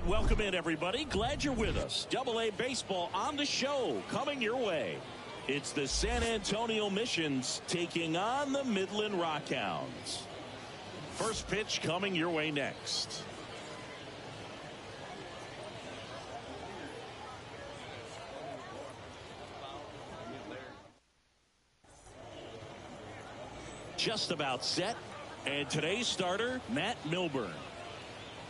welcome in, everybody. Glad you're with us. AA Baseball on the show, coming your way. It's the San Antonio Missions taking on the Midland Rockhounds. First pitch coming your way next. Just about set. And today's starter, Matt Milburn.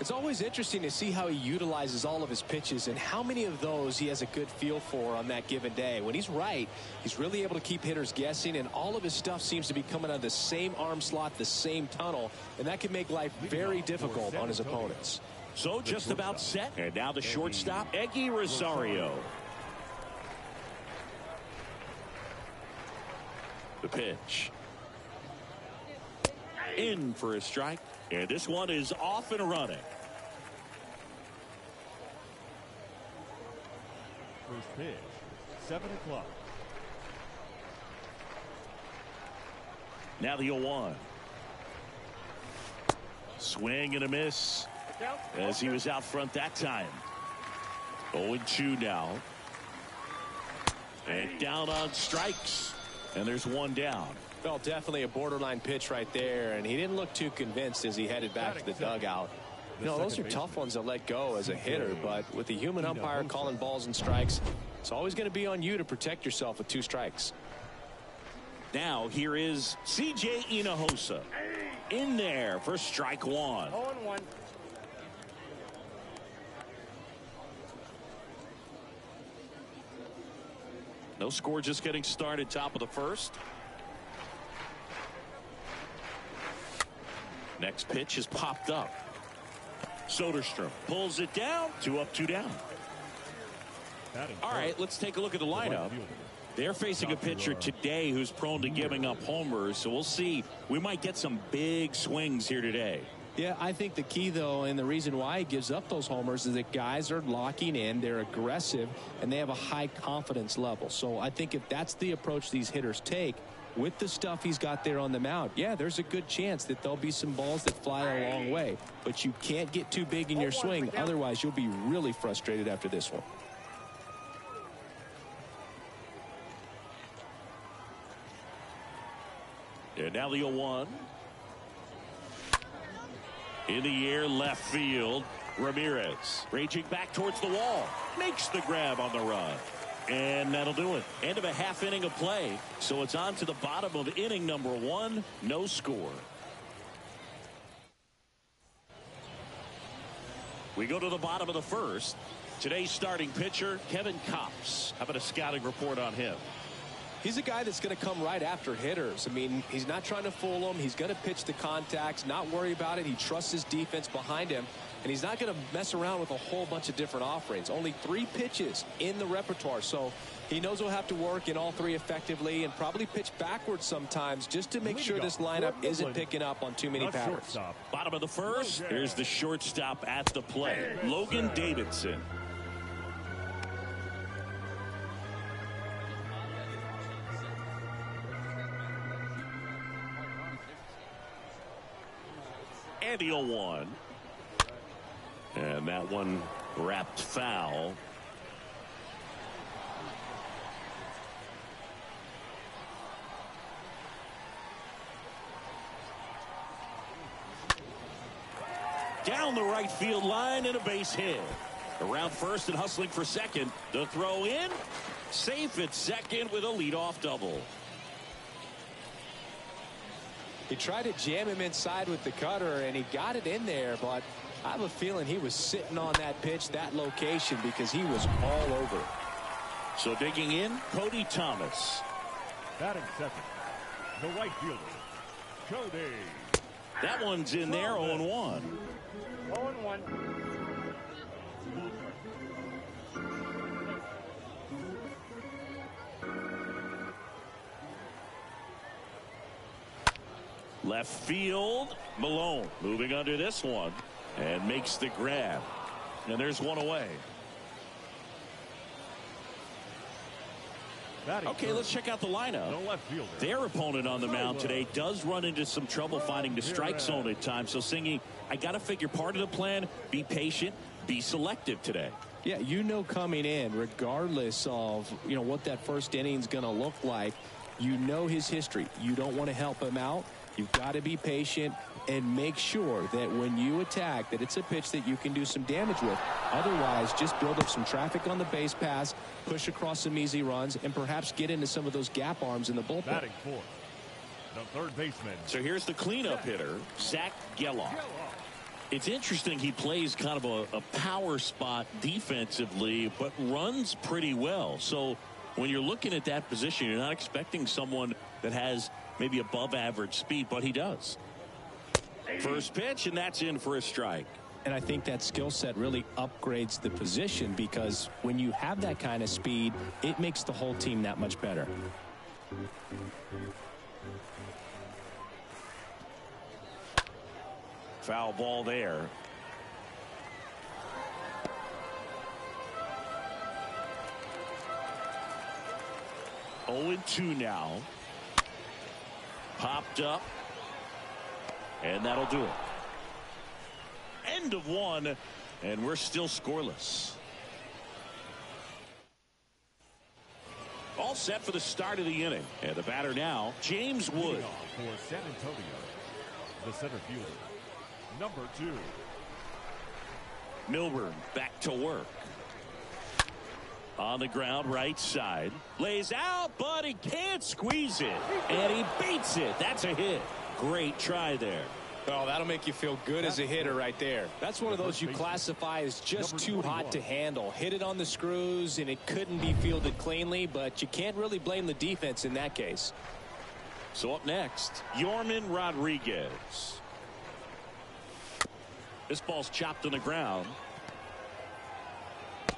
It's always interesting to see how he utilizes all of his pitches and how many of those he has a good feel for on that given day. When he's right, he's really able to keep hitters guessing, and all of his stuff seems to be coming out of the same arm slot, the same tunnel, and that can make life very difficult on his opponents. So just about set. And now the shortstop, Eggy Rosario. The pitch. In for a strike. And this one is off and running. First pitch, 7 o'clock. Now the 0-1. Swing and a miss as he was out front that time. 0-2 now. And down on strikes. And there's one down. Well, definitely a borderline pitch right there, and he didn't look too convinced as he headed back to the dugout. You know, those are tough ones to let go as a hitter, but with the human umpire calling balls and strikes, it's always going to be on you to protect yourself with 2 strikes. Now here is C.J. Hinojosa in there for strike 1. 0-1. No score, just getting started, top of the first. Next pitch is popped up. Soderstrom pulls it down. 2 up, 2 down. All right, let's take a look at the lineup. They're facing a pitcher today who's prone to giving up homers, so we'll see. We might get some big swings here today. Yeah, I think the key, though, and the reason why he gives up those homers is that guys are locking in, they're aggressive, and they have a high confidence level. So I think if that's the approach these hitters take, with the stuff he's got there on the mound, yeah, there's a good chance that there'll be some balls that fly a long way. But you can't get too big in your swing, otherwise you'll be really frustrated after this one. And now the 0-1. In the air, left field. Ramirez raging back towards the wall. Makes the grab on the run. And that'll do it. End of a half inning of play. So it's on to the bottom of inning number 1. No score. We go to the bottom of the first. Today's starting pitcher, Kevin Kopps. How about a scouting report on him? He's a guy that's going to come right after hitters. I mean, he's not trying to fool them. He's going to pitch the contacts, not worry about it. He trusts his defense behind him. And he's not going to mess around with a whole bunch of different offerings. Only 3 pitches in the repertoire. So he knows he'll have to work in all 3 effectively and probably pitch backwards sometimes just to make sure this lineup isn't picking up on too many powers. Bottom of the first. Here's the shortstop at the plate, Logan Davidson. And the 0-1. And that one wrapped foul. Down the right field line and a base hit. Around first and hustling for second. The throw in. Safe at second with a leadoff double. He tried to jam him inside with the cutter, and he got it in there, but I have a feeling he was sitting on that pitch, that location, because he was all over. So digging in, Cody Thomas. Batting second, the right fielder, Cody. That one's in there, 0-1. 0-1. Left field, Malone moving under this one and makes the grab. And there's one away. Okay, let's check out the lineup. Their opponent on the mound today does run into some trouble finding the strike zone at times. So, Singy, I got to figure part of the plan, be patient, be selective today. Yeah, coming in, regardless of, what that first inning's going to look like, his history. You don't want to help him out. You've got to be patient and make sure that when you attack, that it's a pitch that you can do some damage with. Otherwise, just build up some traffic on the base pass, push across some easy runs, and perhaps get into some of those gap arms in the bullpen. Batting fourth, the third baseman. So here's the cleanup hitter, Geloff. It's interesting, he plays kind of a power spot defensively, but runs pretty well. So when you're looking at that position, you're not expecting someone that has maybe above average speed, but he does. First pitch, and that's in for a strike. And I think that skill set really upgrades the position, because when you have that kind of speed, it makes the whole team that much better. Foul ball there. Oh, 2 now. Popped up. And that'll do it. End of 1, and we're still scoreless. All set for the start of the inning. And the batter now, James Wood. For San Antonio, the center fielder, number 2. Milburn back to work. On the ground, right side. Lays out, but he can't squeeze it. And he beats it. That's a hit. Great try there. Oh, that'll make you feel good as a hitter right there. That's one of those you classify as just too hot to handle. Hit it on the screws, and it couldn't be fielded cleanly, but you can't really blame the defense in that case. So up next, Yorman Rodriguez. This ball's chopped on the ground.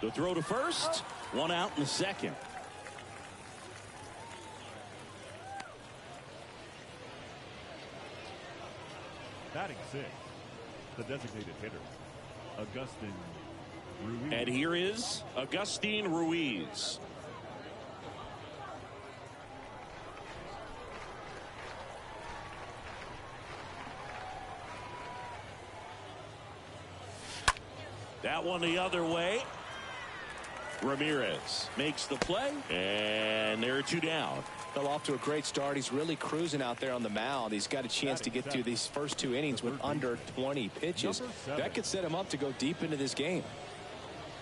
The throw to first. 1 out in the second. Batting 6, the designated hitter, Agustin Ruiz. And here is Agustin Ruiz. That one the other way. Ramirez makes the play, and there are 2 down. Fell off to a great start. He's really cruising out there on the mound. He's got a chance to get through these first 2 innings with under 20 pitches. That could set him up to go deep into this game.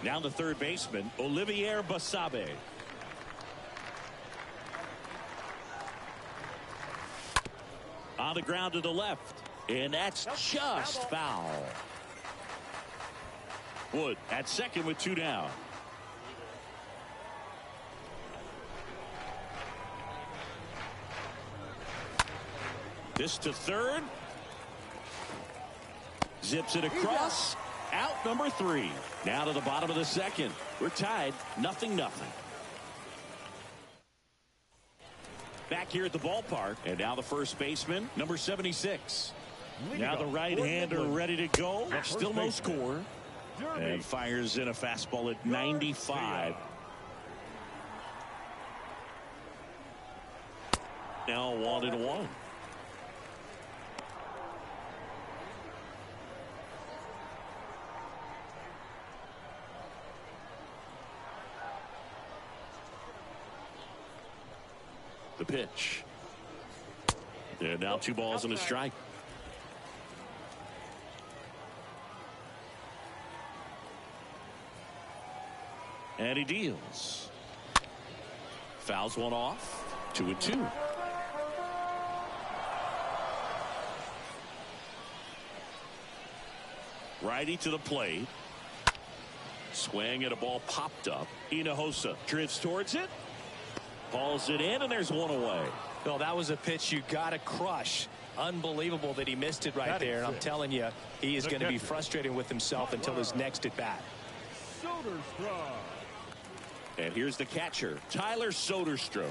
Now the third baseman, Olivier Basabe. On the ground to the left, and that's just foul. Wood at second with 2 down. This to third. Zips it across. Out number 3. Now to the bottom of the second. We're tied 0-0. Back here at the ballpark. And now the first baseman, number 76. Now the right-hander ready to go. Still no score. And fires in a fastball at 95. Now 1-1. The pitch. And now 2 balls and a strike. And he deals. Fouls one off. 2-2. Righty to the plate. Swing and a ball popped up. Hinojosa drifts towards it. Balls it in, and there's 1 away. Well, that was a pitch you got to crush. Unbelievable that he missed it right there. And I'm telling you, he is going to be frustrated with himself until his next at bat. And here's the catcher, Tyler Soderstrom.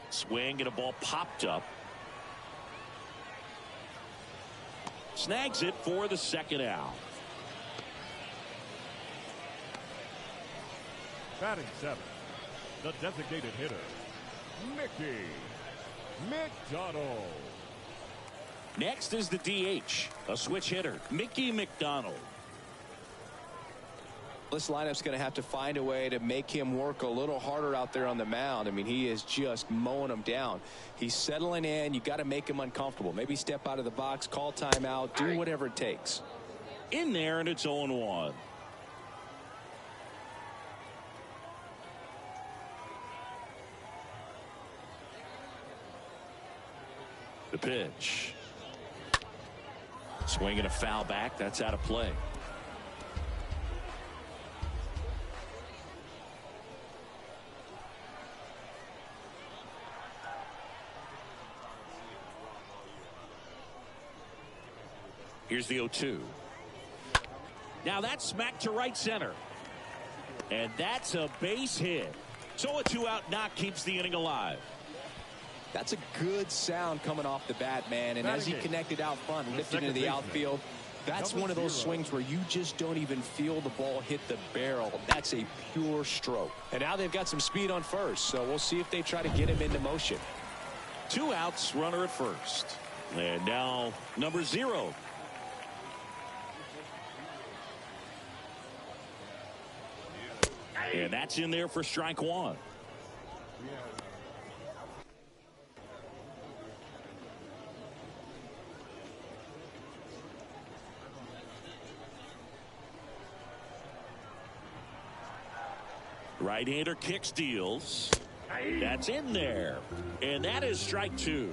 Swing and a ball popped up. Snags it for the second out. Batting 7, The designated hitter, Mickey McDonald. Next is the DH, a switch hitter, Mickey McDonald. This lineup's going to have to find a way to make him work a little harder out there on the mound. I mean, he is just mowing them down. He's settling in. You got to make him uncomfortable. Maybe step out of the box, call timeout, do whatever it takes. In there, and it's 0-1. The pitch. Swinging a foul back. That's out of play. Here's the 0-2. Now that's smacked to right center. And that's a base hit. So a 2-out knock keeps the inning alive. That's a good sound coming off the bat, man. And as he connected out front, lifted into the outfield, that's one of those swings where you just don't even feel the ball hit the barrel. That's a pure stroke. And now they've got some speed on first, so we'll see if they try to get him into motion. 2 outs, runner at first. And now number 0. And that's in there for strike 1. Right-hander kicks, deals. That's in there. And that is strike 2.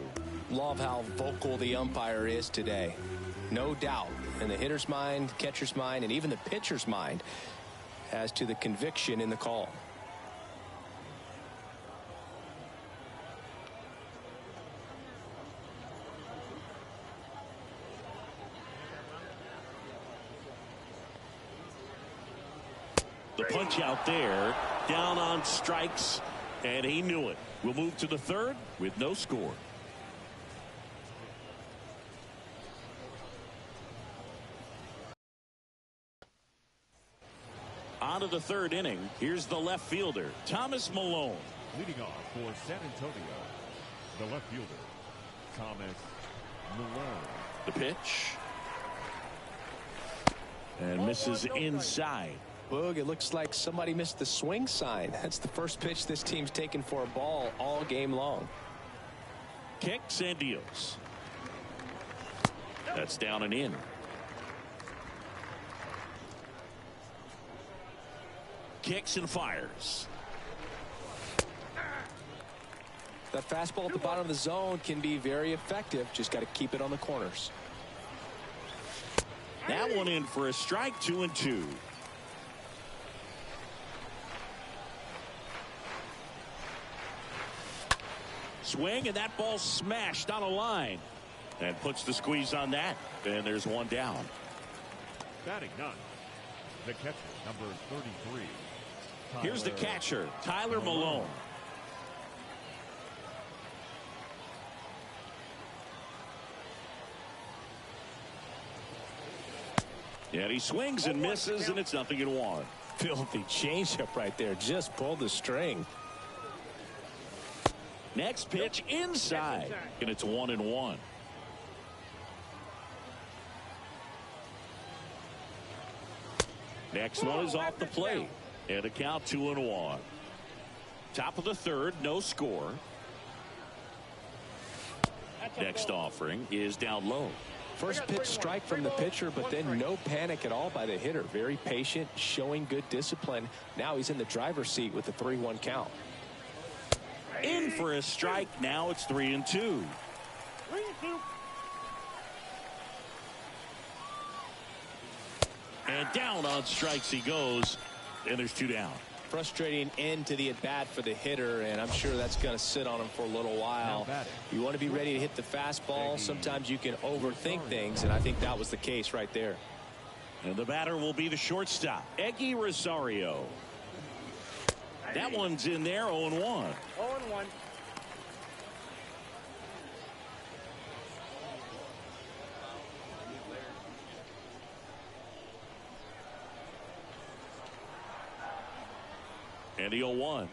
Love how vocal the umpire is today. No doubt in the hitter's mind, catcher's mind, and even the pitcher's mind as to the conviction in the call. The punch out there, down on strikes, and he knew it. We'll move to the 3rd with no score. On to the 3rd inning. Here's the left fielder, Thomas Malone. Leading off for San Antonio, the left fielder, Thomas Malone. The pitch. And misses inside. Boog, it looks like somebody missed the swing sign. That's the first pitch this team's taken for a ball all game long. Kicks and deals. That's down and in. Kicks and fires. That fastball at the bottom of the zone can be very effective. Just got to keep it on the corners. That one in for a strike, 2-2. Swing, and that ball smashed on a line. And puts the squeeze on that. And there's one down. Batting 9, the catcher, number 33. Here's the catcher, Tyler Malone. And he swings and misses, and it's 0-1. Filthy changeup right there. Just pulled the string. Next pitch inside, and it's 1-1. Next one is off the plate, and a count 2-1. Top of the 3rd, no score. Next offering is down low. First pitch strike from the pitcher, but then no panic at all by the hitter. Very patient, showing good discipline. Now he's in the driver's seat with the 3-1 count. In for a strike. Now it's 3-2. And down on strikes he goes, and there's 2 down. Frustrating end to the at-bat for the hitter, and I'm sure that's going to sit on him for a little while. You want to be ready to hit the fastball. Sometimes you can overthink things, and I think that was the case right there. And the batter will be the shortstop, Eggy Rosario. That one's in there, 0-1. 0-1. And the 0-1.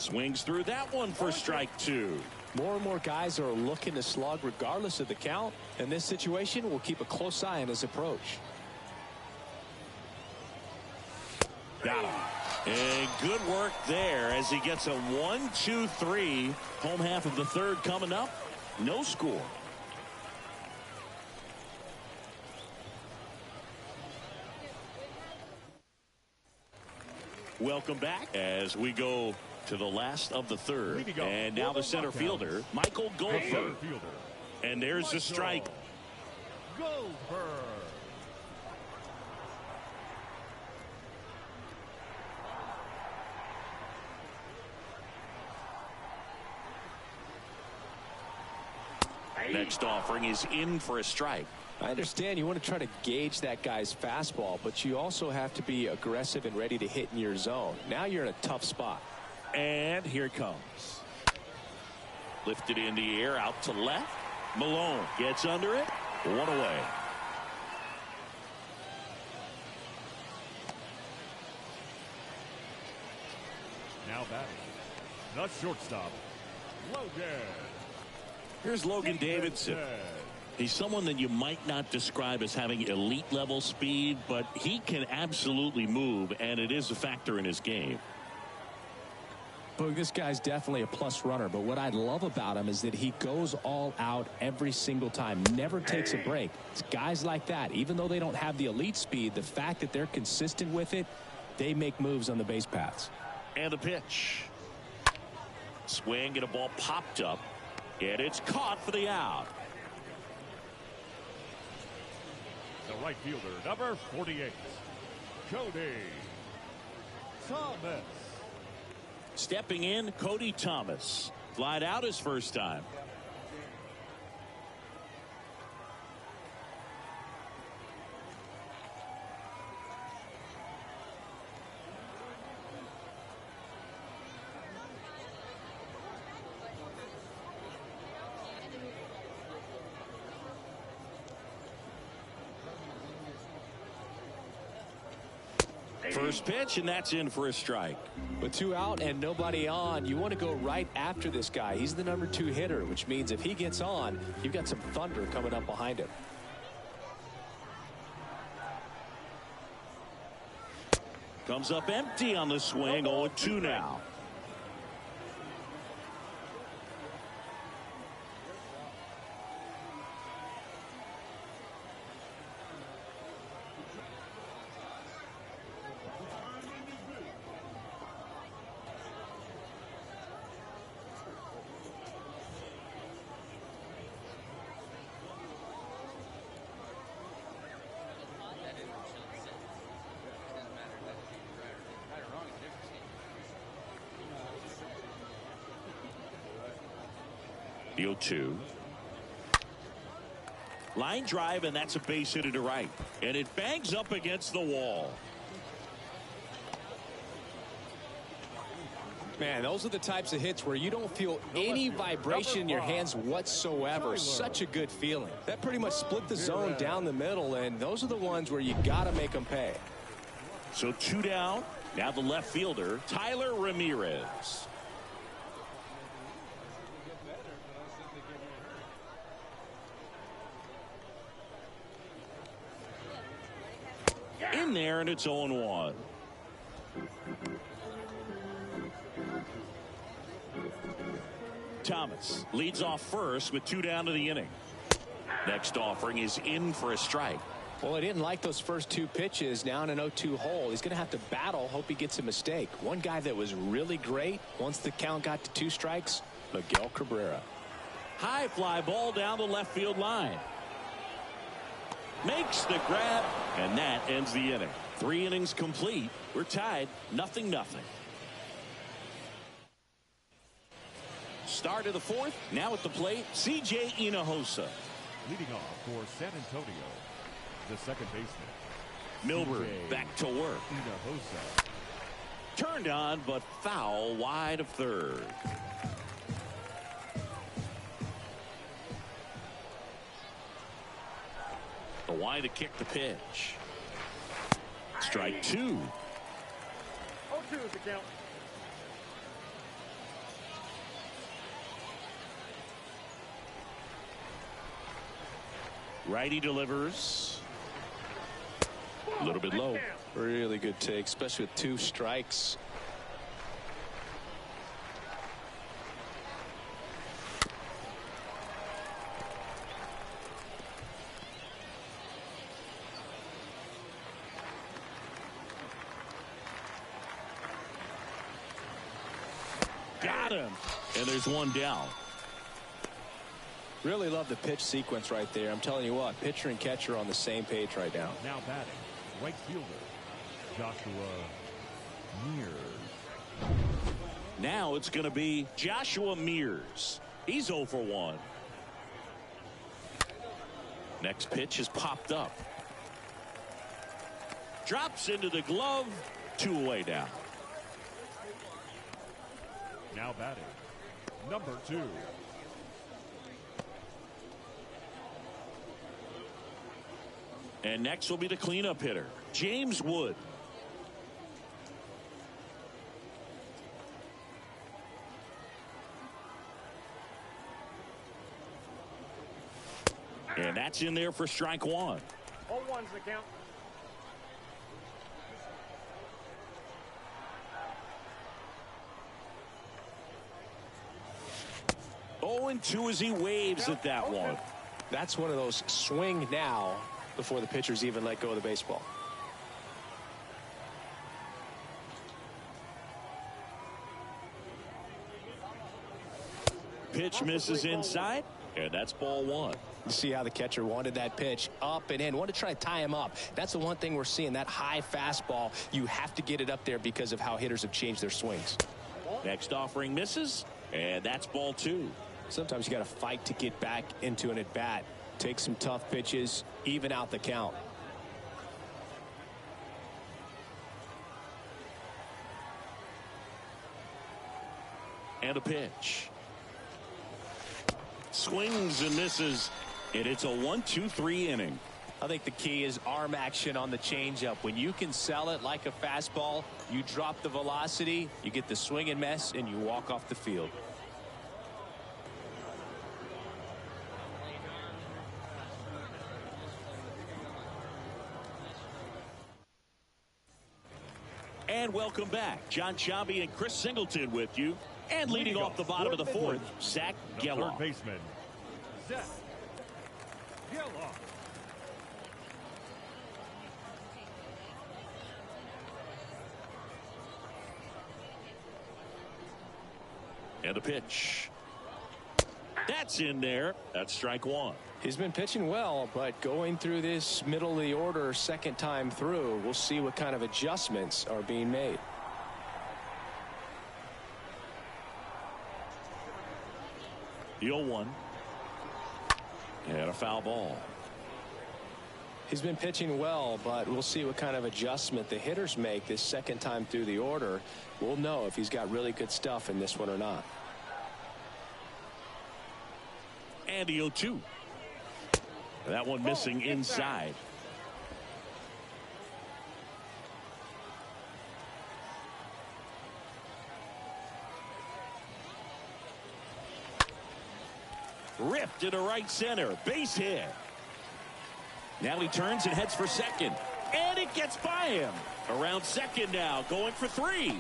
Swings through that one for strike 2. More and more guys are looking to slug regardless of the count. In this situation, we'll keep a close eye on his approach. Got him. And good work there as he gets a 1-2-3. Home half of the third coming up. No score. Welcome back as we go to the last of the third. And now the center fielder, Michael Geloff. And there's a strike. Next offering is in for a strike. I understand you want to try to gauge that guy's fastball, but you also have to be aggressive and ready to hit in your zone. Now you're in a tough spot. And here it comes. Lifted in the air out to left. Malone gets under it. One away. Now batting, the shortstop, Logan. Here's Logan Davidson. He's someone that you might not describe as having elite level speed, but he can absolutely move, and it is a factor in his game. But this guy's definitely a plus runner, but what I love about him is that he goes all out every single time, never takes a break. It's guys like that, even though they don't have the elite speed, the fact that they're consistent with it, they make moves on the base paths. And the pitch. Swing and a ball popped up, and it's caught for the out. The right fielder, number 48, Cody Thomas. Stepping in, Cody Thomas. Flied out his first time. First pitch, and that's in for a strike. With 2 out and nobody on, you want to go right after this guy. He's the number 2 hitter, which means if he gets on, you've got some thunder coming up behind him. Comes up empty on the swing. 0-2 now. The 0-2. Line drive, and that's a base hit to right. And it bangs up against the wall. Man, those are the types of hits where you don't feel any vibration in your hands whatsoever. Such a good feeling. That pretty much split the zone down the middle, and those are the ones where you got to make them pay. So 2 down. Now the left fielder, Tyler Ramirez. In there, and it's 0-1. Thomas leads off first with 2 down to the inning. Next offering is in for a strike. Well, he didn't like those first 2 pitches. Now in an 0-2 hole, he's going to have to battle. Hope he gets a mistake. One guy that was really great once the count got to 2 strikes, Miguel Cabrera. High fly ball down the left field line. Makes the grab, and that ends the inning. 3 innings complete. We're tied 0-0. Start of the 4th. Now at the plate, C.J. Hinojosa. Leading off for San Antonio, the second baseman, Milburn back to work. Hinojosa. Turned on, but foul wide of third. The wide to kick the pitch. Strike 2. 0-2 is the count. Righty delivers. A little bit low. Really good take, especially with 2 strikes. Got him. And there's one down. Really love the pitch sequence right there. I'm telling you what, pitcher and catcher are on the same page right now. Now batting, right fielder, Joshua Mears. Now it's going to be Joshua Mears. He's 0 for 1. Next pitch is popped up. Drops into the glove. 2 away now. Now batting, number 2. And next will be the cleanup hitter, James Wood. And that's in there for strike 1. 0-1's the count. Oh, and 2 as he waves at that one. That's one of those swing now before the pitchers even let go of the baseball. Pitch misses inside, and that's ball 1. You see how the catcher wanted that pitch up and in, wanted to try to tie him up. That's the one thing we're seeing, that high fastball. You have to get it up there because of how hitters have changed their swings. Next offering misses, and that's ball 2. Sometimes you got to fight to get back into an at-bat. Take some tough pitches, even out the count. And a pitch. Swings and misses, and it's a 1-2-3 inning. I think the key is arm action on the changeup. When you can sell it like a fastball, you drop the velocity, you get the swing and miss, and you walk off the field. And welcome back. John Sciambi and Chris Singleton with you. And leading off the bottom of the 4th, Zach Geloff. Third baseman, Zach Geloff. And a pitch. That's in there. That's strike 1. He's been pitching well, but going through this middle of the order second time through, we'll see what kind of adjustments are being made. The 0-1. And a foul ball. He's been pitching well, but we'll see what kind of adjustment the hitters make this second time through the order. We'll know if he's got really good stuff in this one or not. And the 0-2. That one missing inside. Ripped into right center. Base hit. Now he turns and heads for second. And it gets by him. Around second now, going for 3.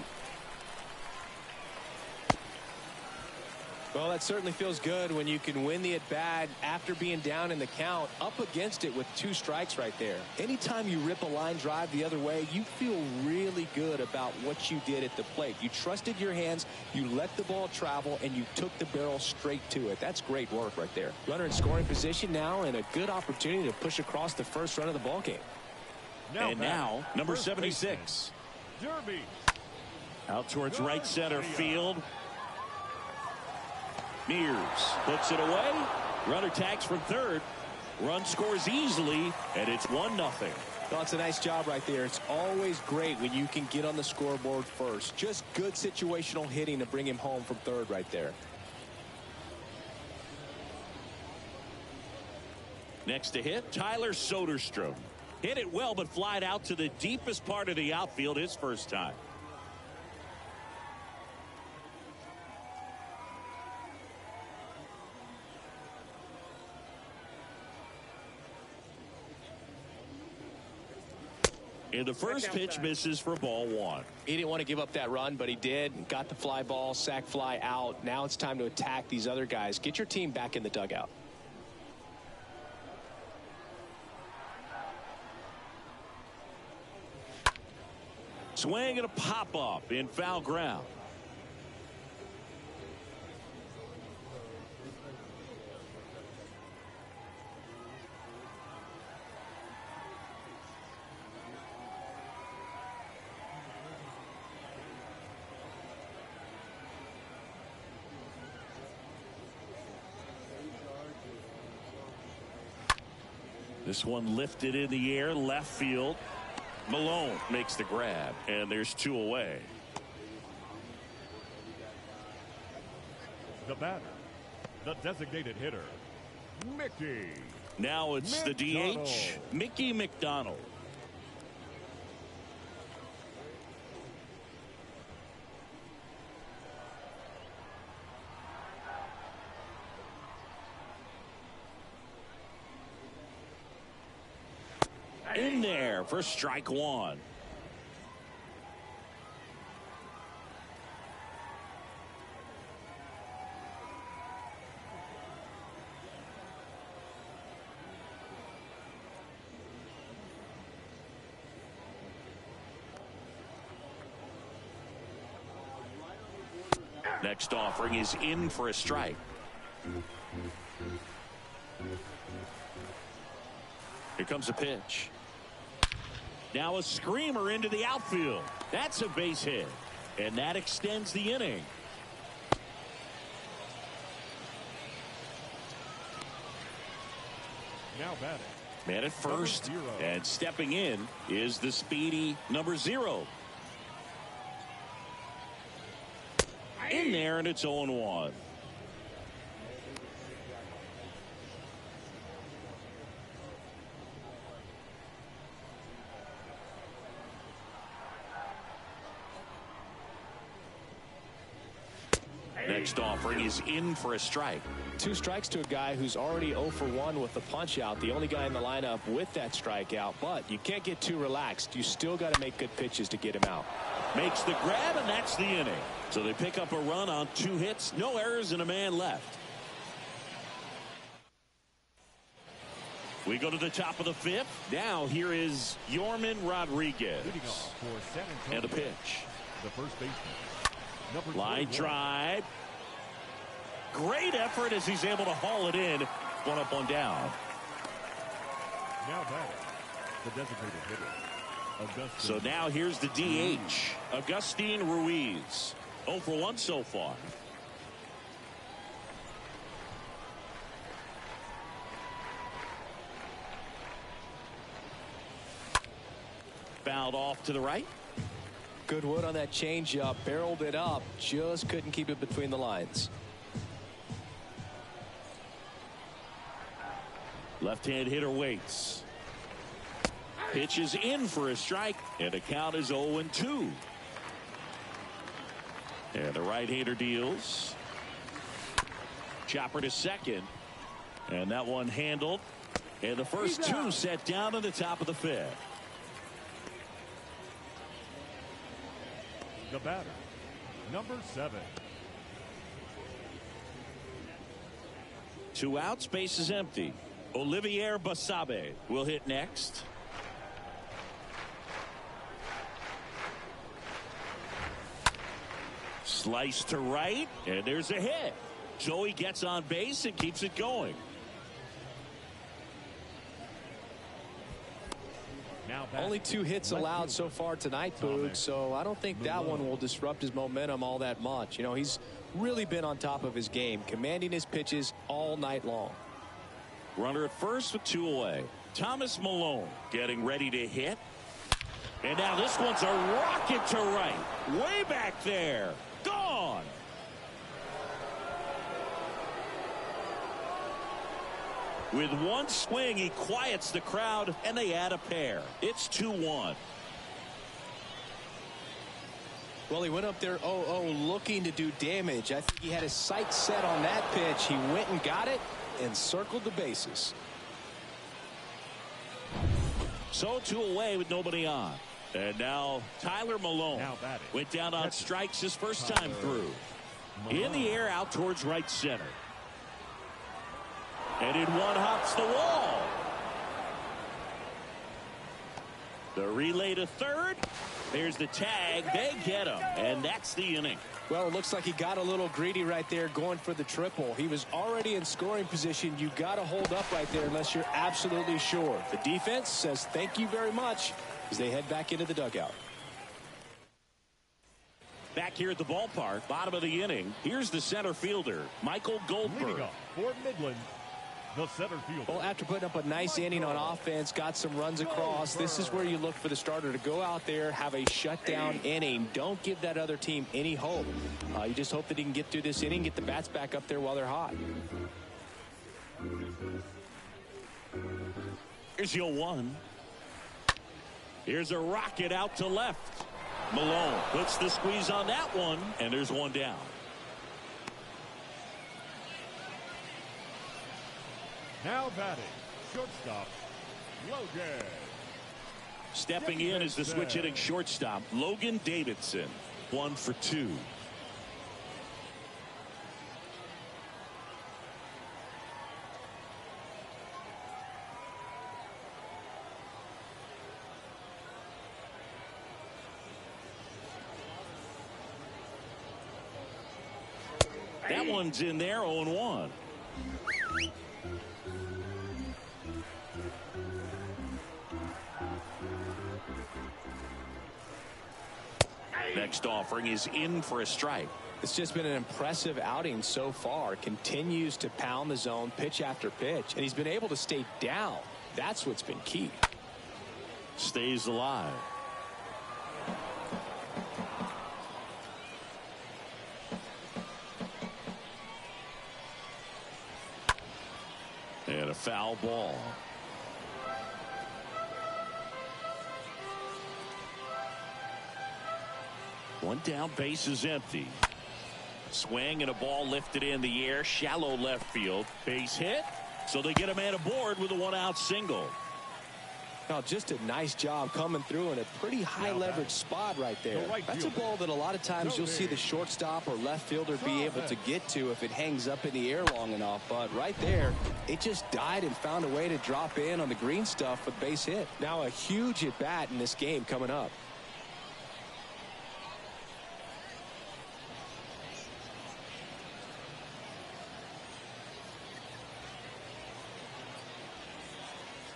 Well, that certainly feels good when you can win the at-bat after being down in the count, up against it with 2 strikes right there. Anytime you rip a line drive the other way, you feel really good about what you did at the plate. You trusted your hands, you let the ball travel, and you took the barrel straight to it. That's great work right there. Runner in scoring position now, and a good opportunity to push across the first run of the ballgame. Now, number 76. Derby. Out towards right center field. Mears puts it away. Runner tags from third. Run scores easily, and it's 1-0. Well, it's a nice job right there. It's always great when you can get on the scoreboard first. Just good situational hitting to bring him home from third right there. Next to hit, Tyler Soderstrom. Hit it well, but flied out to the deepest part of the outfield his first time. And the first pitch misses for ball one. He didn't want to give up that run, but he did. Got the fly ball, sac fly out. Now it's time to attack these other guys. Get your team back in the dugout. Swing and a pop-up in foul ground. This one lifted in the air, left field. Malone makes the grab, and there's two away. The batter, the designated hitter, Mickey. Now it's the DH, Mickey McDonald. In there for strike one. Next offering is in for a strike. Here comes a pitch. Now a screamer into the outfield. That's a base hit. And that extends the inning. Now batting. Man at first. And stepping in is the speedy number 0. In there, and it's 0-1. Next offering is in for a strike. 2 strikes to a guy who's already 0 for 1 with the punch out. The only guy in the lineup with that strikeout. But you can't get too relaxed. You still got to make good pitches to get him out. Makes the grab, and that's the inning. So they pick up a run on 2 hits, no errors, and a man left. We go to the top of the 5th. Now here is Yorman Rodriguez. And a pitch. The first baseman. Line drive. Great effort as he's able to haul it in. 1 up, 1 down. Now batting, the designated hitter. So now here's the DH, Agustin Ruiz. 0 for 1 so far. Fouled off to the right. Good wood on that changeup. Barreled it up. Just couldn't keep it between the lines. Left-hand hitter waits. Pitch is in for a strike, and the count is 0-2. And the right-hander deals. Chopper to second. And that one handled. And the first 2 set down on the top of the 5th. The batter, number 7. 2 outs, base is empty. Olivier Basabe will hit next. Slice to right, and there's a hit. So he gets on base and keeps it going. Only 2 hits allowed so far tonight, Boog, so I don't think that one will disrupt his momentum all that much. You know, he's really been on top of his game, commanding his pitches all night long. Runner at first with 2 away. Thomas Malone getting ready to hit. And now this one's a rocket to right. Way back there. Gone. With 1 swing, he quiets the crowd, and they add a pair. It's 2-1. Well, he went up there 0-0 looking to do damage. I think he had his sights set on that pitch. He went and got it and circled the bases. So 2 away with nobody on. And now Tyler Malone went down on strikes his first time through. In the air out towards right center. And in one hops the wall. The relay to third. There's the tag. They get him. And that's the inning. Well, it looks like he got a little greedy right there going for the triple. He was already in scoring position. You got to hold up right there unless you're absolutely sure. The defense says thank you very much as they head back into the dugout. Back here at the ballpark, bottom of the inning, here's the center fielder, Michael Goldberg. Leading up for Midland, the center fielder. Well, after putting up a nice inning on offense, got some runs across, this is where you look for the starter to go out there, have a shutdown inning. Don't give that other team any hope. You just hope that he can get through this inning, get the bats back up there while they're hot. Here's your 1. Here's a rocket out to left. Malone puts the squeeze on that one, and there's one down. Now batting, shortstop, Logan. Stepping in is the switch hitting shortstop, Logan Davidson. 1 for 2. That one's in there, 0-1. Next offering is in for a strike. It's just been an impressive outing so far. Continues to pound the zone pitch after pitch, and he's been able to stay down. That's what's been key. Stays alive. And a foul ball. One down, base is empty. Swing and a ball lifted in the air, shallow left field. Base hit, so they get a man aboard with a 1-out single. Now, just a nice job coming through in a pretty high leverage spot right there. That's a ball that a lot of times you'll see the shortstop or left fielder be able to get to if it hangs up in the air long enough. But right there, it just died and found a way to drop in on the green stuff with base hit. Now a huge at bat in this game coming up.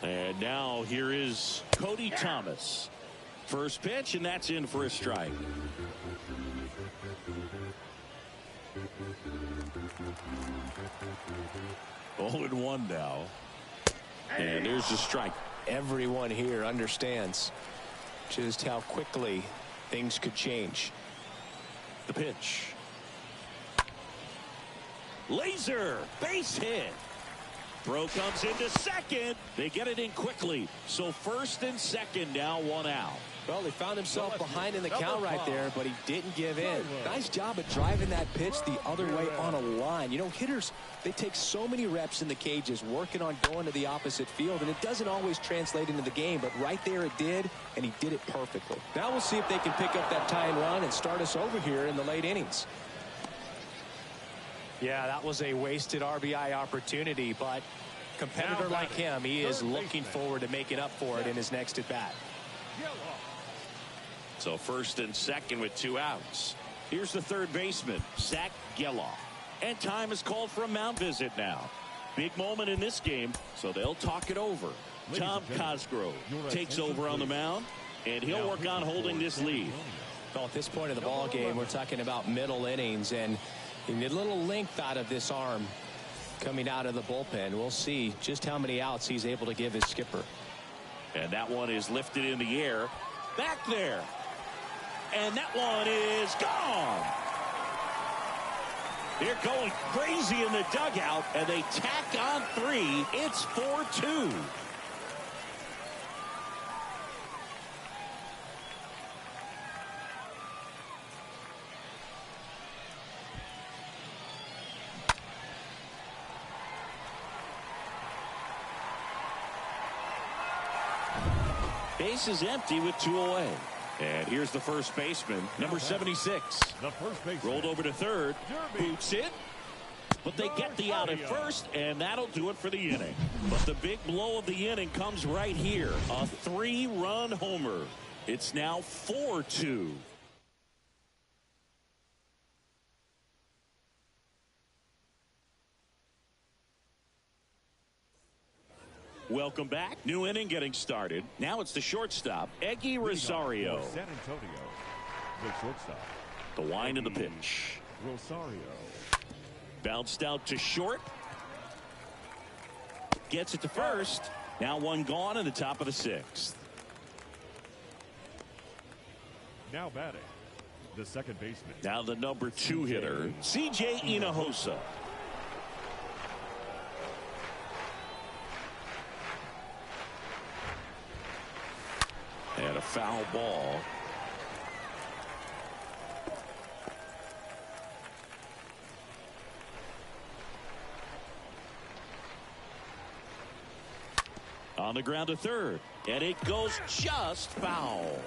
And now here is Cody Thomas. First pitch, and that's in for a strike. Oh, and 1 now. And there's the strike. Everyone here understands just how quickly things could change. The pitch. Laser, base hit. Throw comes into second. They get it in quickly. So first and second now, 1 out. Well, he found himself behind in the count right there, but he didn't give in. Nice job of driving that pitch the other way on a line. You know, hitters, they take so many reps in the cages working on going to the opposite field, and it doesn't always translate into the game, but right there it did, and he did it perfectly. Now we'll see if they can pick up that tying run and start us over here in the late innings. Yeah, that was a wasted RBI opportunity, but competitor like him, he is looking forward to making up for it in his next at bat. So first and second with 2 outs. Here's the third baseman, Zach Geloff. And time is called for a mound visit now. Big moment in this game, so they'll talk it over. Tom Cosgrove takes over on the mound, and he'll work on holding this lead. Well, at this point of the ball game, we're talking about middle innings, and you need a little length out of this arm coming out of the bullpen. We'll see just how many outs he's able to give his skipper. And that one is lifted in the air. Back there. And that one is gone. They're going crazy in the dugout, and they tack on 3. It's 4-2. Base is empty with 2 away. And here's the first baseman, number 76. The first baseman. Rolled over to third. Boots it. But they get the out at first, and that'll do it for the inning. But the big blow of the inning comes right here. A 3-run homer. It's now 4-2. Welcome back. New inning getting started. Now it's the shortstop, Eggy Rosario. San Antonio, the shortstop. The wind of the pitch. Rosario. Bounced out to short. Gets it to first. Now one gone in the top of the 6th. Now batting, the second baseman. Now the number 2 hitter, C.J. Hinojosa. And a foul ball. On the ground to third. And it goes just foul.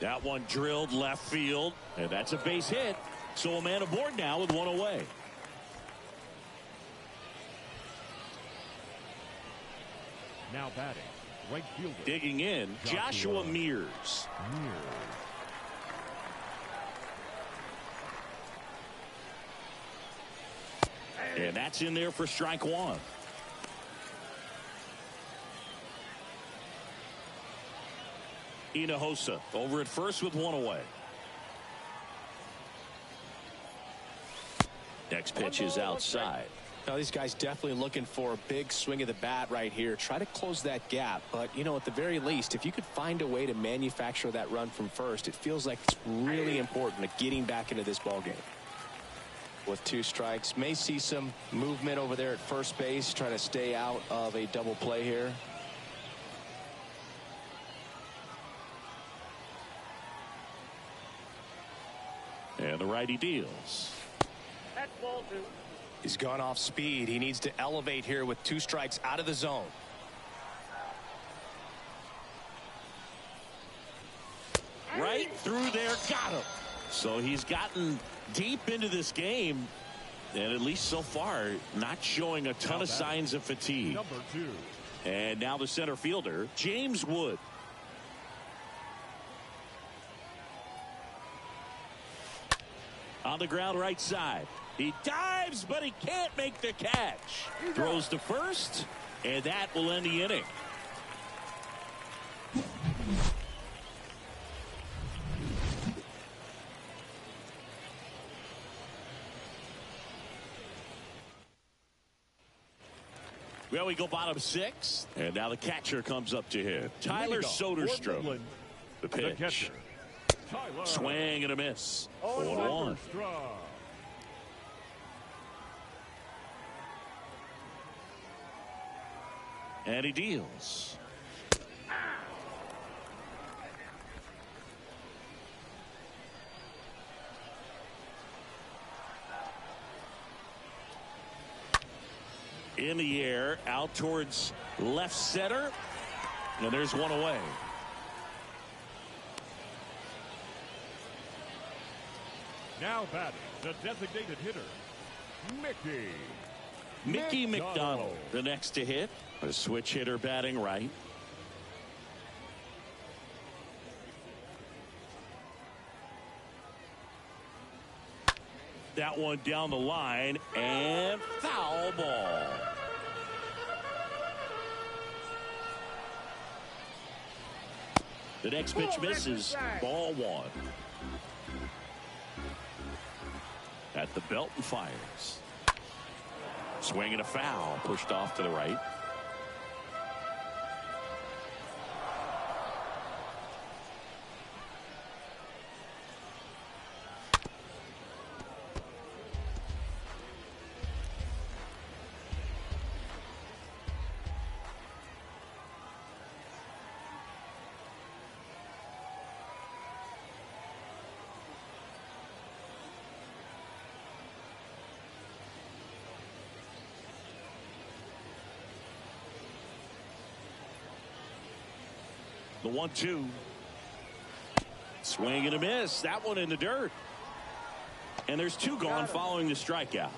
That one drilled left field. And that's a base hit. So a man aboard now with 1 away. Now batting, right fielder. Digging in, Joshua Mears. And that's in there for strike 1. Hinojosa over at first with 1 away. Next pitch is outside. Now these guys definitely looking for a big swing of the bat right here. Try to close that gap. But, you know, at the very least, if you could find a way to manufacture that run from first, it feels like it's really important to getting back into this ball game. With 2 strikes, may see some movement over there at first base, trying to stay out of a double play here. And the righty deals. That's ball 2. He's gone off speed. He needs to elevate here with 2 strikes out of the zone. Right through there, got him. So he's gotten deep into this game, and at least so far, not showing a ton of signs of fatigue. Number 2. And now the center fielder, James Wood. On the ground right side. He dives, but he can't make the catch. Throws to first, and that will end the inning. Well, we go bottom 6, and now the catcher comes up to hit. Tyler Soderstrom. The pitch. Swing and a miss. 0-1. And he deals. In the air, out towards left center. And there's 1 away. Now batting, the designated hitter, Mickey McDonald, the next to hit. A switch hitter batting right. That one down the line, and foul ball. The next pitch misses. Ball 1. At the belt and fires. Swing and a foul. Pushed off to the right. The 1-2. Swing and a miss. That one in the dirt. And there's two gone following the strikeout.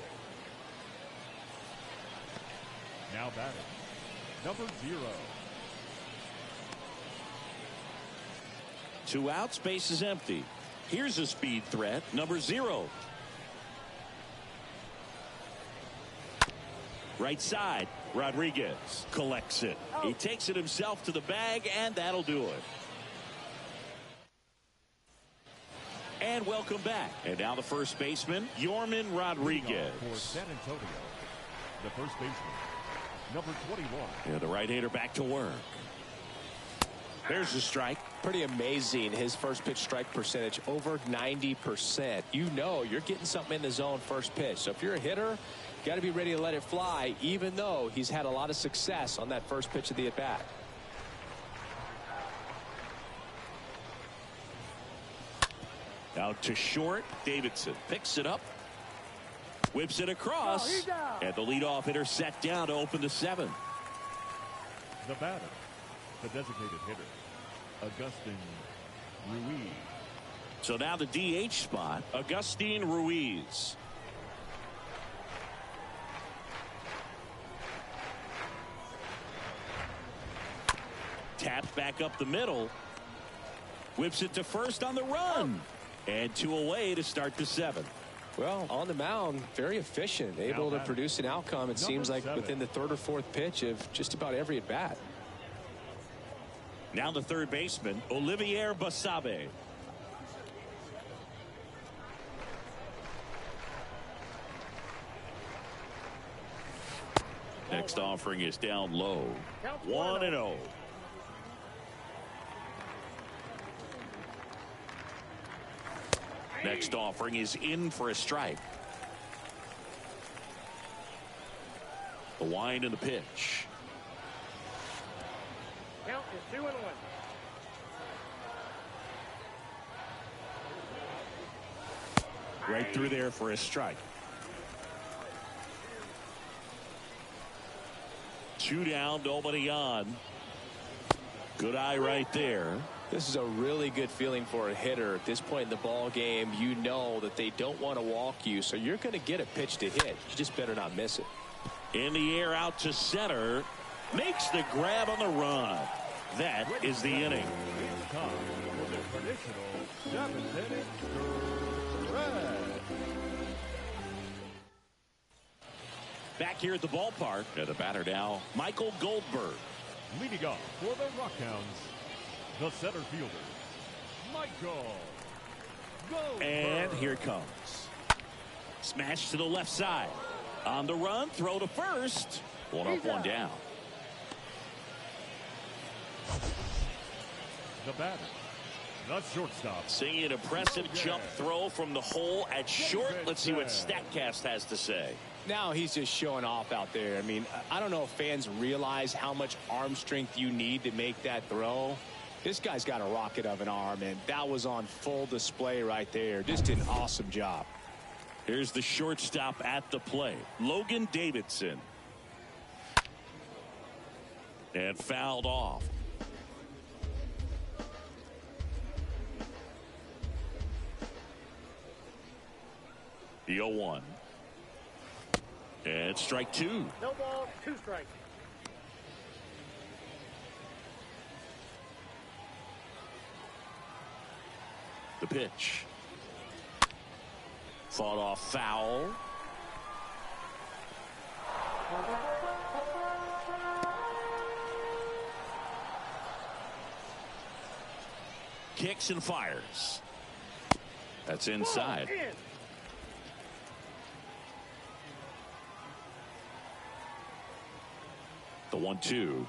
Now batting, number 0. 2 outs, base is empty. Here's a speed threat, number 0. Right side, Rodriguez collects it. He takes it himself to the bag, and that'll do it. And welcome back. And now the first baseman, Yorman Rodriguez. For San Antonio, the first baseman, number 21. Yeah, the right-hander back to work. There's the strike. Pretty amazing. His first pitch strike percentage over 90%. You know you're getting something in the zone first pitch. So if you're a hitter, got to be ready to let it fly, even though he's had a lot of success on that first pitch of the at-bat. Out to short. Davidson picks it up. Whips it across. And the leadoff hitter set down to open the 7th. The batter, the designated hitter, Agustin Ruiz. So now the DH spot, Agustin Ruiz. Taps back up the middle. Whips it to first on the run. And 2 away to start the 7th. Well, on the mound, very efficient, able to produce an outcome, it seems like, within the 3rd or 4th pitch of just about every at bat. Now the third baseman, Olivier Basabe. Next offering is down low. 1-0. Next offering is in for a strike. The wind and the pitch. Count is 2-1. Right through there for a strike. 2 down, nobody on. Good eye right there. This is a really good feeling for a hitter at this point in the ball game. You know that they don't want to walk you, so you're going to get a pitch to hit. You just better not miss it. In the air out to center. Makes the grab on the run. That is the inning. It's time for the traditional 7th inning stretch. Back here at the ballpark. And the batter now, Michael Goldberg. Leading off for the Rockhounds, the center fielder, Michael Goldberg. And here it comes. Smash to the left side. On the run, throw to first. 1 up, 1 down. The batter, the shortstop. Seeing an impressive jump throw from the hole at short. Let's see what StatCast has to say. Now he's just showing off out there. I mean, I don't know if fans realize how much arm strength you need to make that throw. This guy's got a rocket of an arm, and that was on full display right there. Just an awesome job. Here's the shortstop at the plate, Logan Davidson. And fouled off. The 0-1. And strike 2. No ball, 2 strikes. The pitch. Fought off foul. Kicks and fires. That's inside. In. The 1-2.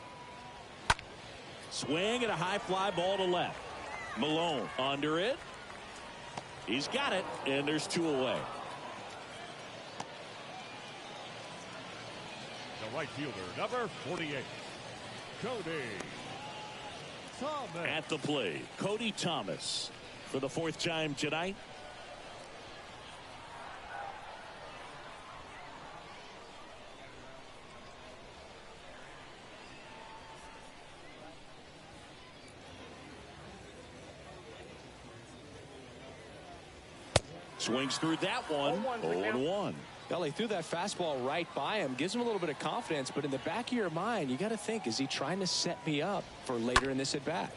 Swing and a high fly ball to left. Malone under it. He's got it, and there's 2 away. The right fielder, number 48, Cody Thomas. At the plate, Cody Thomas for the 4th time tonight. Swings through that one. 0-1. Well, he threw that fastball right by him. Gives him a little bit of confidence, but in the back of your mind, you got to think, is he trying to set me up for later in this at-bat?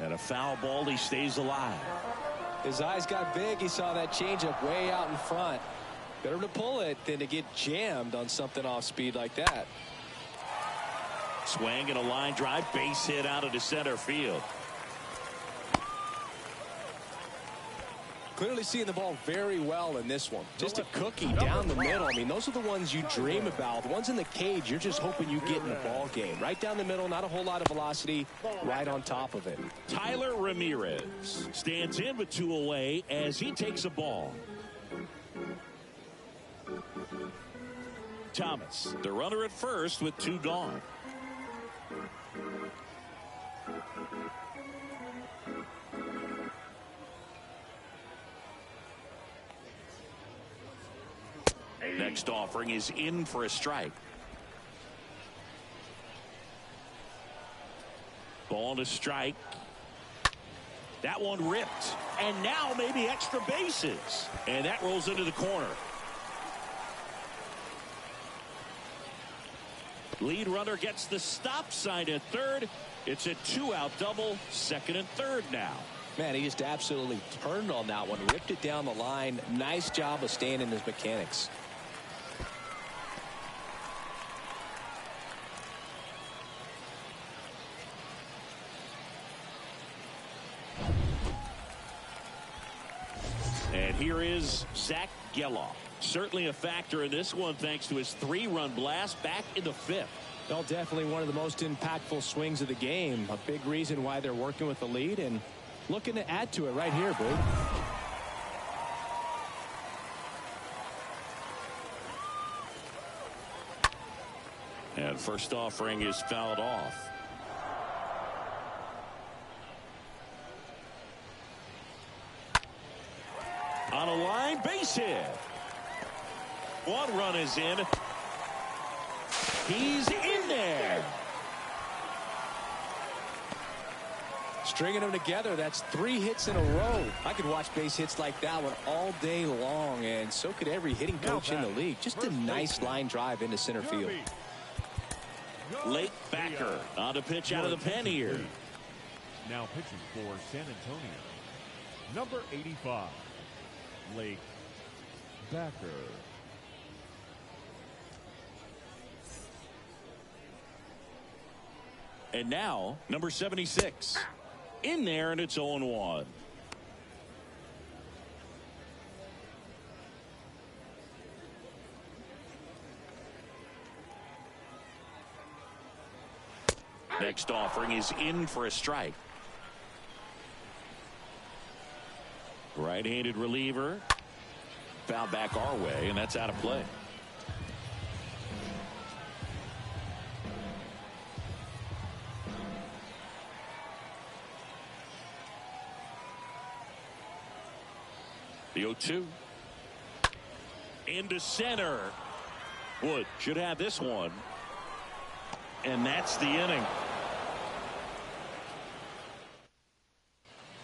And a foul ball, he stays alive. His eyes got big. He saw that changeup way out in front. Better to pull it than to get jammed on something off speed like that. Swing and a line drive, base hit out into center field. Clearly seeing the ball very well in this one. Just a cookie down the middle. I mean, those are the ones you dream about. The ones in the cage, you're just hoping you get in the ball game. Right down the middle, not a whole lot of velocity, right on top of it. Tyler Ramirez stands in with 2 away as he takes a ball. Thomas, the runner at first with 2 gone. Next offering is in for a strike. Ball to strike. That one ripped. And now maybe extra bases. And that rolls into the corner. Lead runner gets the stop sign at third. It's a 2-out double, second and third now. Man, he just absolutely turned on that one, ripped it down the line. Nice job of staying in his mechanics. And here is Zach Geloff. Certainly a factor in this one thanks to his 3-run blast back in the 5th. Well, definitely one of the most impactful swings of the game. A big reason why they're working with the lead and looking to add to it right here, Boo. And first offering is fouled off. On a line, base hit. 1 run is in. He's in there. Stringing them together, that's 3 hits in a row. I could watch base hits like that one all day long, and so could every hitting coach in the league. Just a nice line drive into center field. Lake Backer on to pitch out of the pen here. Now pitching for San Antonio, number 85, Lake Backer. And now, number 76. In there, and it's 0-1. Next offering is in for a strike. Right-handed reliever. Foul back our way, and that's out of play. The 0-2. Into center. Wood should have this one. And that's the inning.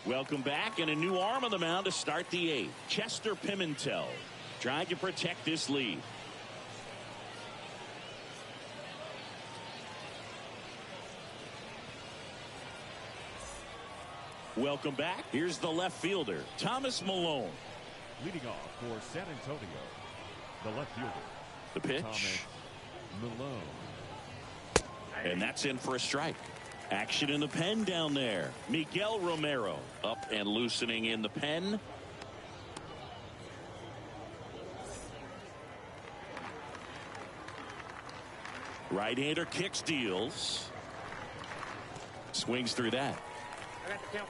Welcome back, and a new arm on the mound to start the 8th. Chester Pimentel trying to protect this lead. Welcome back. Here's the left fielder, Thomas Malone. Leading off for San Antonio, the left fielder. The pitch. Thomas Malone. And that's in for a strike. Action in the pen down there. Miguel Romero up and loosening in the pen. Right-hander kicks, deals. Swings through that. I got the count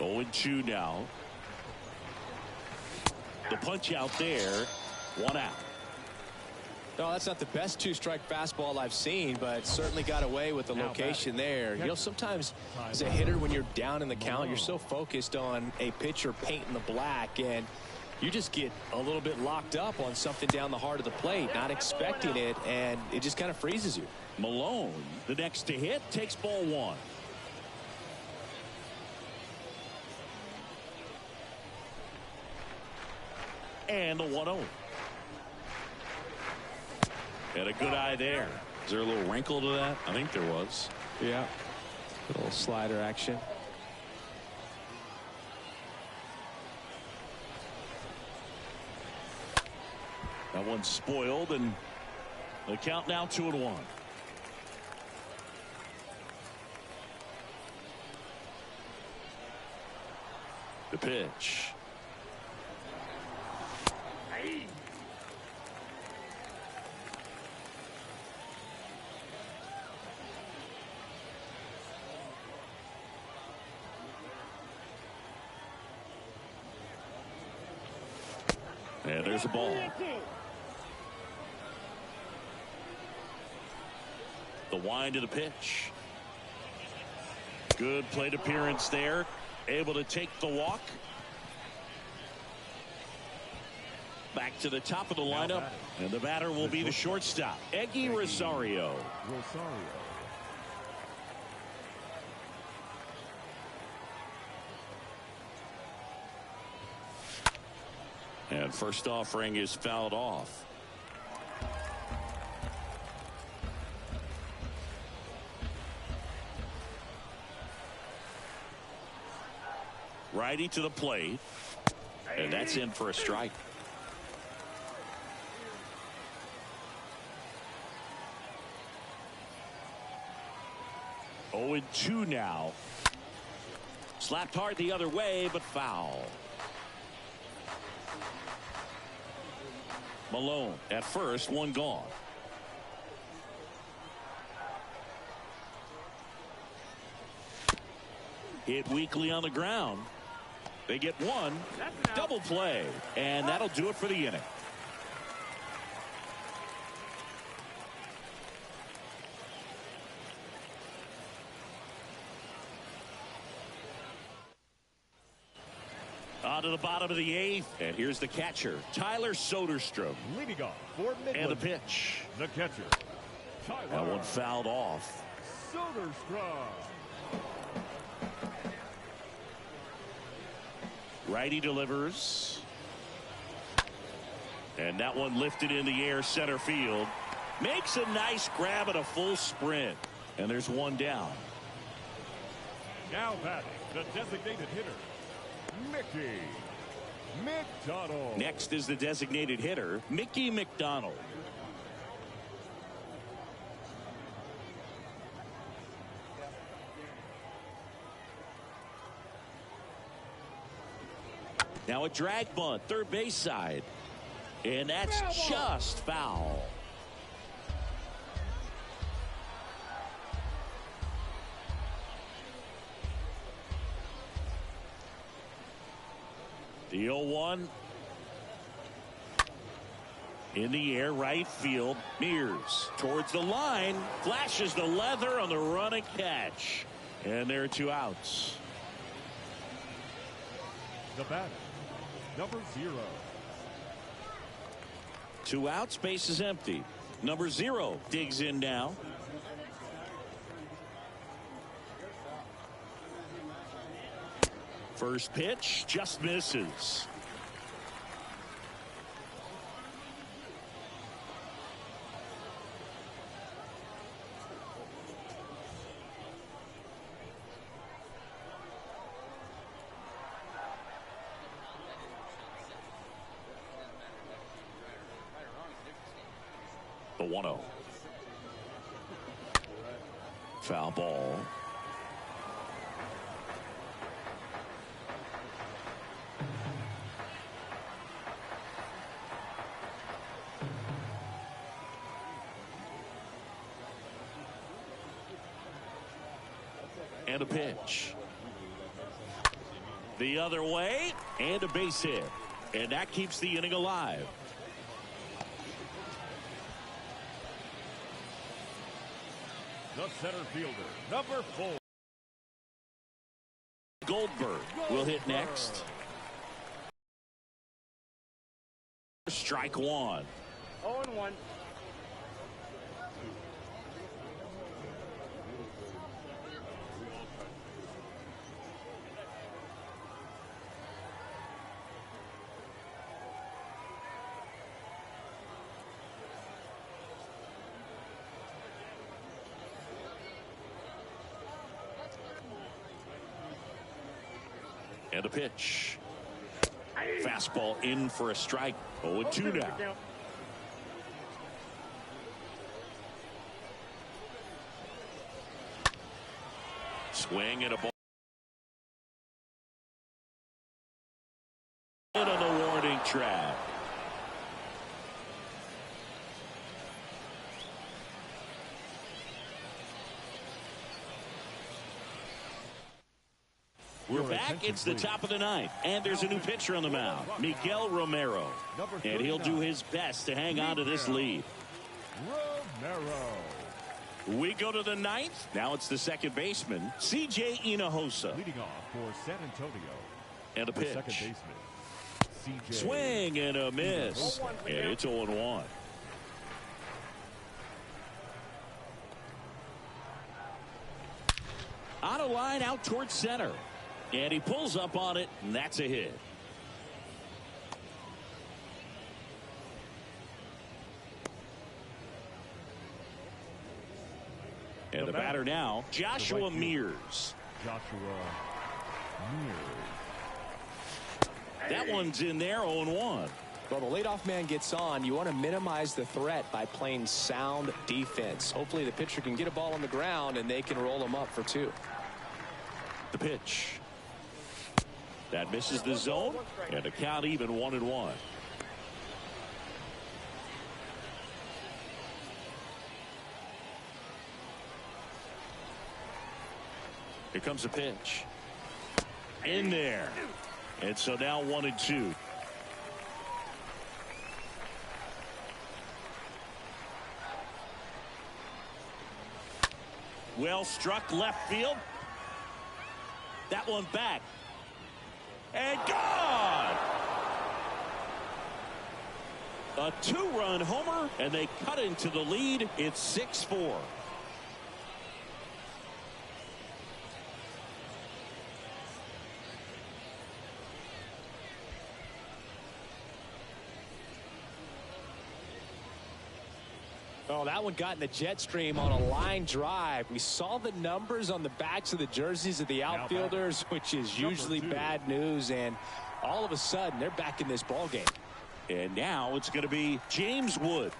0-2. 0-2 now. The punch out there. 1 out. No, that's not the best 2-strike fastball I've seen, but certainly got away with the location there. You know, sometimes as a hitter, when you're down in the count, you're so focused on a pitcher painting the black, and You just get a little bit locked up on something down the heart of the plate, not expecting it, and it just kind of freezes you. Malone, the next to hit, takes ball one. And the 1-0. Had a good eye there. Is there a little wrinkle to that? I think there was. Yeah. A little slider action. That one's spoiled, and the count now 2-1. The pitch. And there's a ball. The wind of the pitch. Good plate appearance there. Able to take the walk. Back to the top of the lineup. And the batter will be the shortstop, Eggy Rosario. And first offering is fouled off. Righty to the plate. And that's in for a strike. Oh, 0-2 now. Slapped hard the other way, but foul. Malone at first, one gone. Hit weakly on the ground. They get one. Double play. And that'll do it for the inning. On to the bottom of the eighth. And here's the catcher, Tyler Soderstrom. Leading off for Midland. And the pitch. The catcher, Tyler. That one fouled off. Soderstrom. Righty delivers. And that one lifted in the air center field. Makes a nice grab at a full sprint. And there's one down. Now batting, the designated hitter, Mickey McDonald. Next is the designated hitter, Mickey McDonald. Now a drag bunt, third base side. And that's just foul. The 0-1 in the air, right field. Mears towards the line, flashes the leather on the run and catch. And there are two outs. The batter, number 0. Two outs, base is empty. Number 0 digs in now. First pitch just misses. The 1-0. Foul ball. And a pitch. The other way, and a base hit. And that keeps the inning alive. The center fielder, number 4. Goldberg will hit next. Strike one. 0-1. And a pitch. Fastball in for a strike. 0-2 now. Swing and a ball. On the warning track. We're back. It's the top of the ninth, and there's a new pitcher on the mound, Miguel Romero, and he'll do his best to hang on to this lead. Romero. We go to the ninth. Now it's the second baseman, C.J. Hinojosa. Leading off for San Antonio. And a pitch. Second baseman, C.J. Swing and a miss, and it's 0-1. On a line out towards center. And he pulls up on it, and that's a hit. And the batter now, Joshua Mears. Joshua Mears. That one's in there, 0-1. Well, the leadoff man gets on. You want to minimize the threat by playing sound defense. Hopefully the pitcher can get a ball on the ground, and they can roll him up for two. The pitch. That misses the zone, and the count even 1-1. Here comes a pitch. In there. And so now 1-2. Well struck left field. That one back. And gone! A two-run homer, and they cut into the lead. It's 6-4. Oh, that one got in the jet stream on a line drive. We saw the numbers on the backs of the jerseys of the outfielders, which is usually bad news, and all of a sudden they're back in this ball game. And now it's going to be James Wood.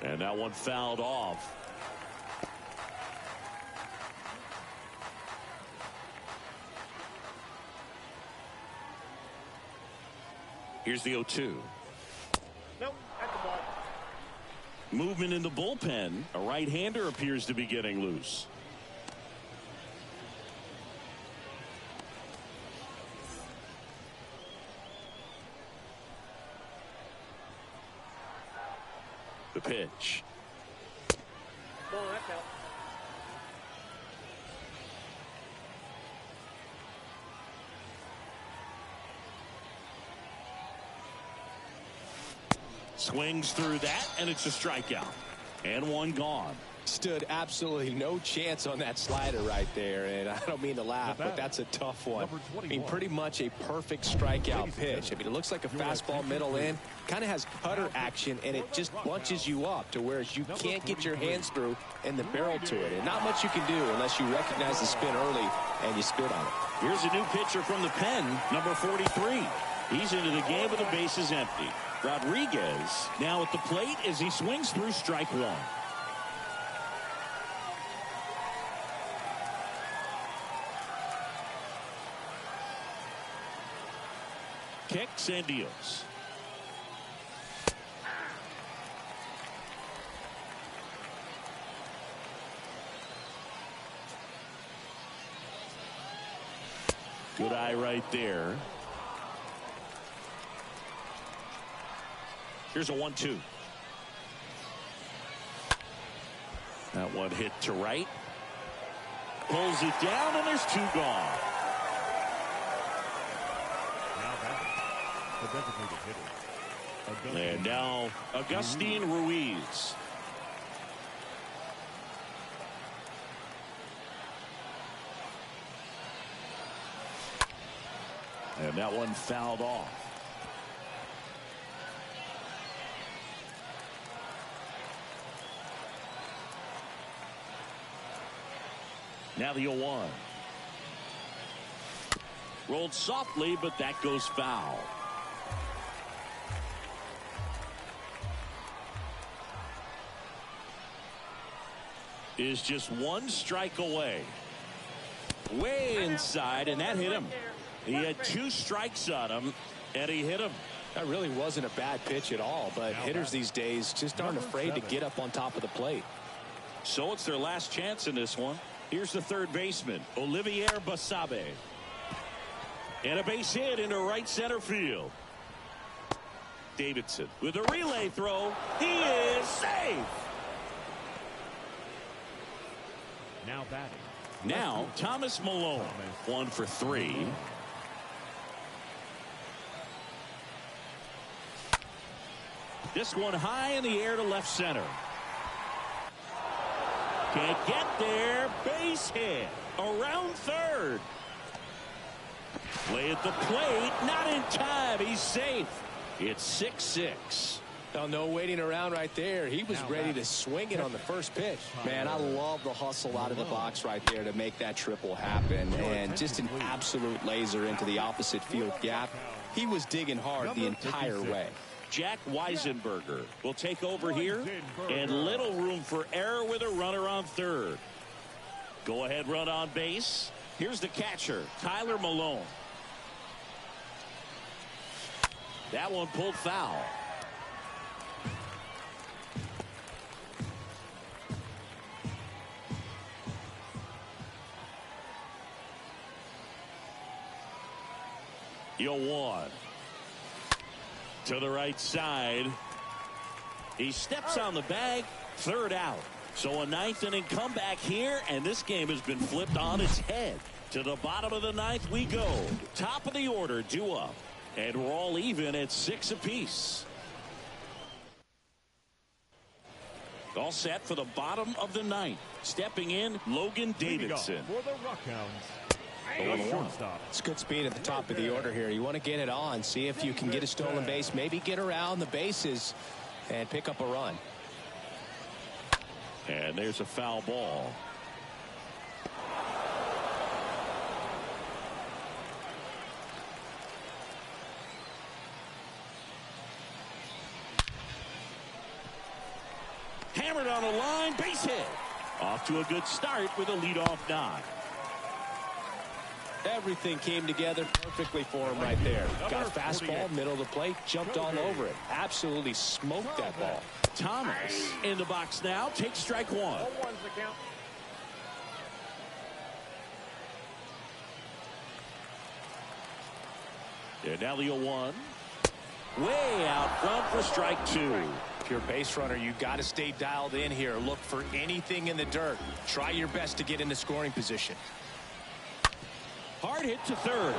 And that one fouled off. Here's the 0-2. Nope, at the ball. Movement in the bullpen. A right-hander appears to be getting loose. The pitch. Ball, that's out. Swings through that, and it's a strikeout. And one gone. Stood absolutely no chance on that slider right there, and I don't mean to laugh, but that's a tough one. I mean, pretty much a perfect strikeout pitch. I mean, it looks like a fastball middle in, kind of has cutter action, and it just bunches you up to where you can't get your hands through and the barrel to it. And not much you can do unless you recognize the spin early and you spit on it. Here's a new pitcher from the pen, number 43. He's into the game with the bases empty. Rodriguez now at the plate as he swings through strike one. Kicks and deals. Good eye right there. Here's a 1-2. That one hit to right. Pulls it down, and there's 2 gone. Now back, the designated hitter. And now Agustin Ruiz. And that one fouled off. Now the 0-1. Rolled softly, but that goes foul. Is just 1 strike away. Way inside, and that hit him. He had 2 strikes on him, and he hit him. That really wasn't a bad pitch at all, but hitters these days just aren't afraid to get up on top of the plate. So it's their last chance in this one. Here's the third baseman, Olivier Basabe. And a base hit into right center field. Davidson with a relay throw. He is safe. Now batting. Now Thomas Malone, 1 for 3. This one high in the air to left center. Can't get there. Base hit. Around third. Play at the plate. Not in time. He's safe. It's 6-6. Oh, no waiting around right there. He was ready to swing it on the first pitch. Man, I love the hustle out of the box right there to make that triple happen. And just an absolute laser into the opposite field gap. He was digging hard the entire way. Jack Weisenberger will take over here, and little room for error with a runner on third. Go ahead run on base. Here's the catcher, Tyler Malone. That one pulled foul. You'll one. To the right side. He steps on the bag. Third out. So a 9th inning comeback here, and this game has been flipped on its head. To the bottom of the 9th we go. Top of the order due up. And we're all even at 6 apiece. All set for the bottom of the 9th. Stepping in, Logan Davidson. For the Rockhounds. It's good speed at the top of the order here. You want to get it on, see if you can get a stolen base, maybe get around the bases and pick up a run. And there's a foul ball. Hammered on the line, base hit. Off to a good start with a leadoff knock. Everything came together perfectly for him right there. Got a fastball, middle of the plate, jumped all over it. Absolutely smoked that ball. Thomas in the box now. Takes strike 1. 0-1's the count. And now the 0-1. Way out front for strike 2. If you're a base runner, you got to stay dialed in here. Look for anything in the dirt. Try your best to get into scoring position. Hard hit to third.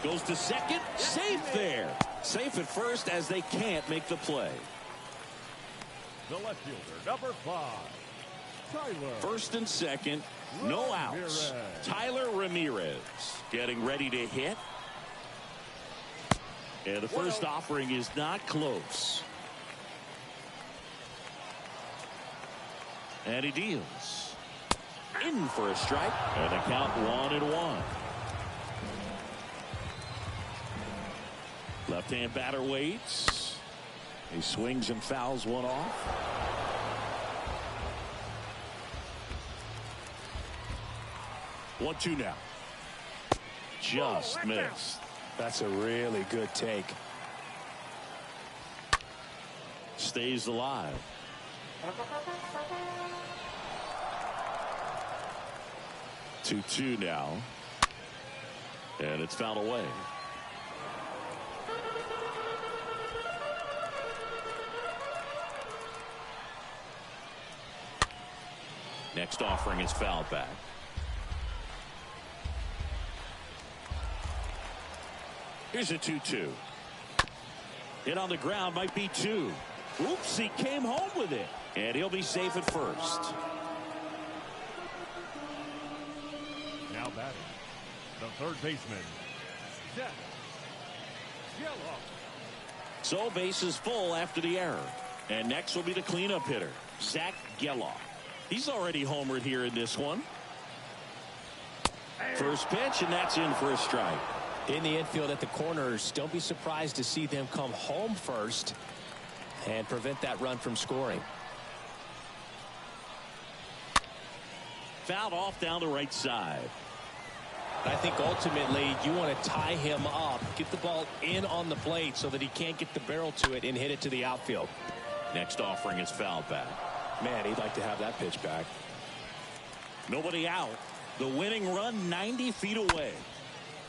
Goes to second. Safe there. Safe at first as they can't make the play. The left fielder, number 5. Tyler. First and second. No outs. Tyler Ramirez getting ready to hit. And the first offering is not close. And he deals. In for a strike, and the count 1-1. Left-hand batter waits. He swings and fouls one off. One, 2 now. Just missed. That's a really good take. Stays alive. Two now, and it's fouled away. Next offering is fouled back. Here's a 2-2. Hit on the ground, might be 2. Oops, he came home with it. And he'll be safe at first. Now batting, the third baseman, Geloff. So base is full after the error. And next will be the cleanup hitter, Geloff. He's already homered here in this one. First pitch, and that's in for a strike. In the infield at the corners, don't be surprised to see them come home first and prevent that run from scoring. Fouled off down the right side. I think ultimately you want to tie him up, get the ball in on the plate so that he can't get the barrel to it and hit it to the outfield. Next offering is fouled back. Man, he'd like to have that pitch back. Nobody out. The winning run 90 feet away.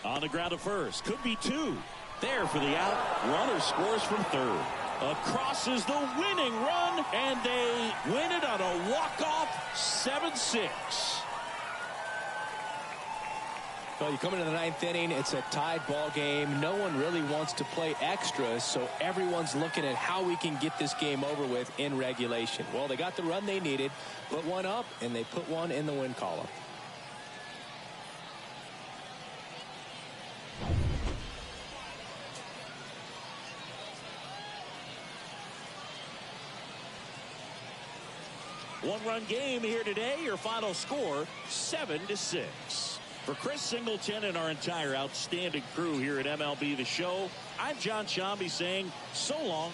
On the ground to first. Could be 2. There for the out. Runner scores from third. Across is the winning run, and they win it on a walk-off 7-6. Well, you come into the 9th inning, it's a tied ball game. No one really wants to play extra, so everyone's looking at how we can get this game over with in regulation. Well, they got the run they needed, put one up, and they put one in the win column. One-run game here today. Your final score, 7-6. For Chris Singleton and our entire outstanding crew here at MLB The Show, I'm John Shambi saying so long.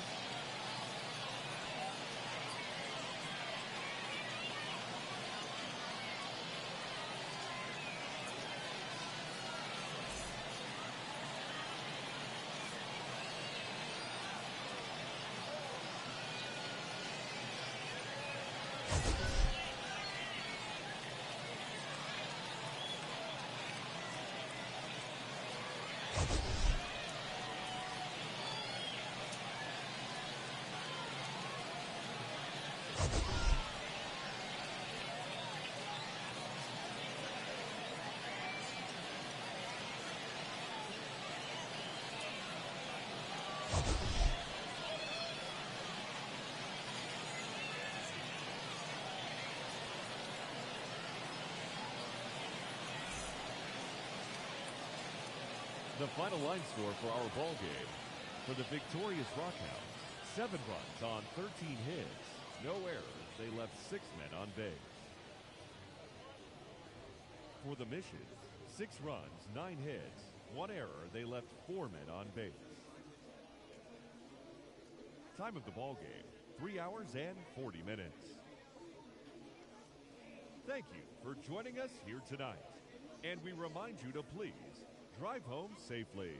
The final line score for our ball game. For the victorious Rockhounds, 7 runs on 13 hits. No errors. They left 6 men on base. For the Missions, 6 runs, 9 hits. 1 error. They left 4 men on base. Time of the ball game, 3 hours and 40 minutes. Thank you for joining us here tonight. And we remind you to please drive home safely.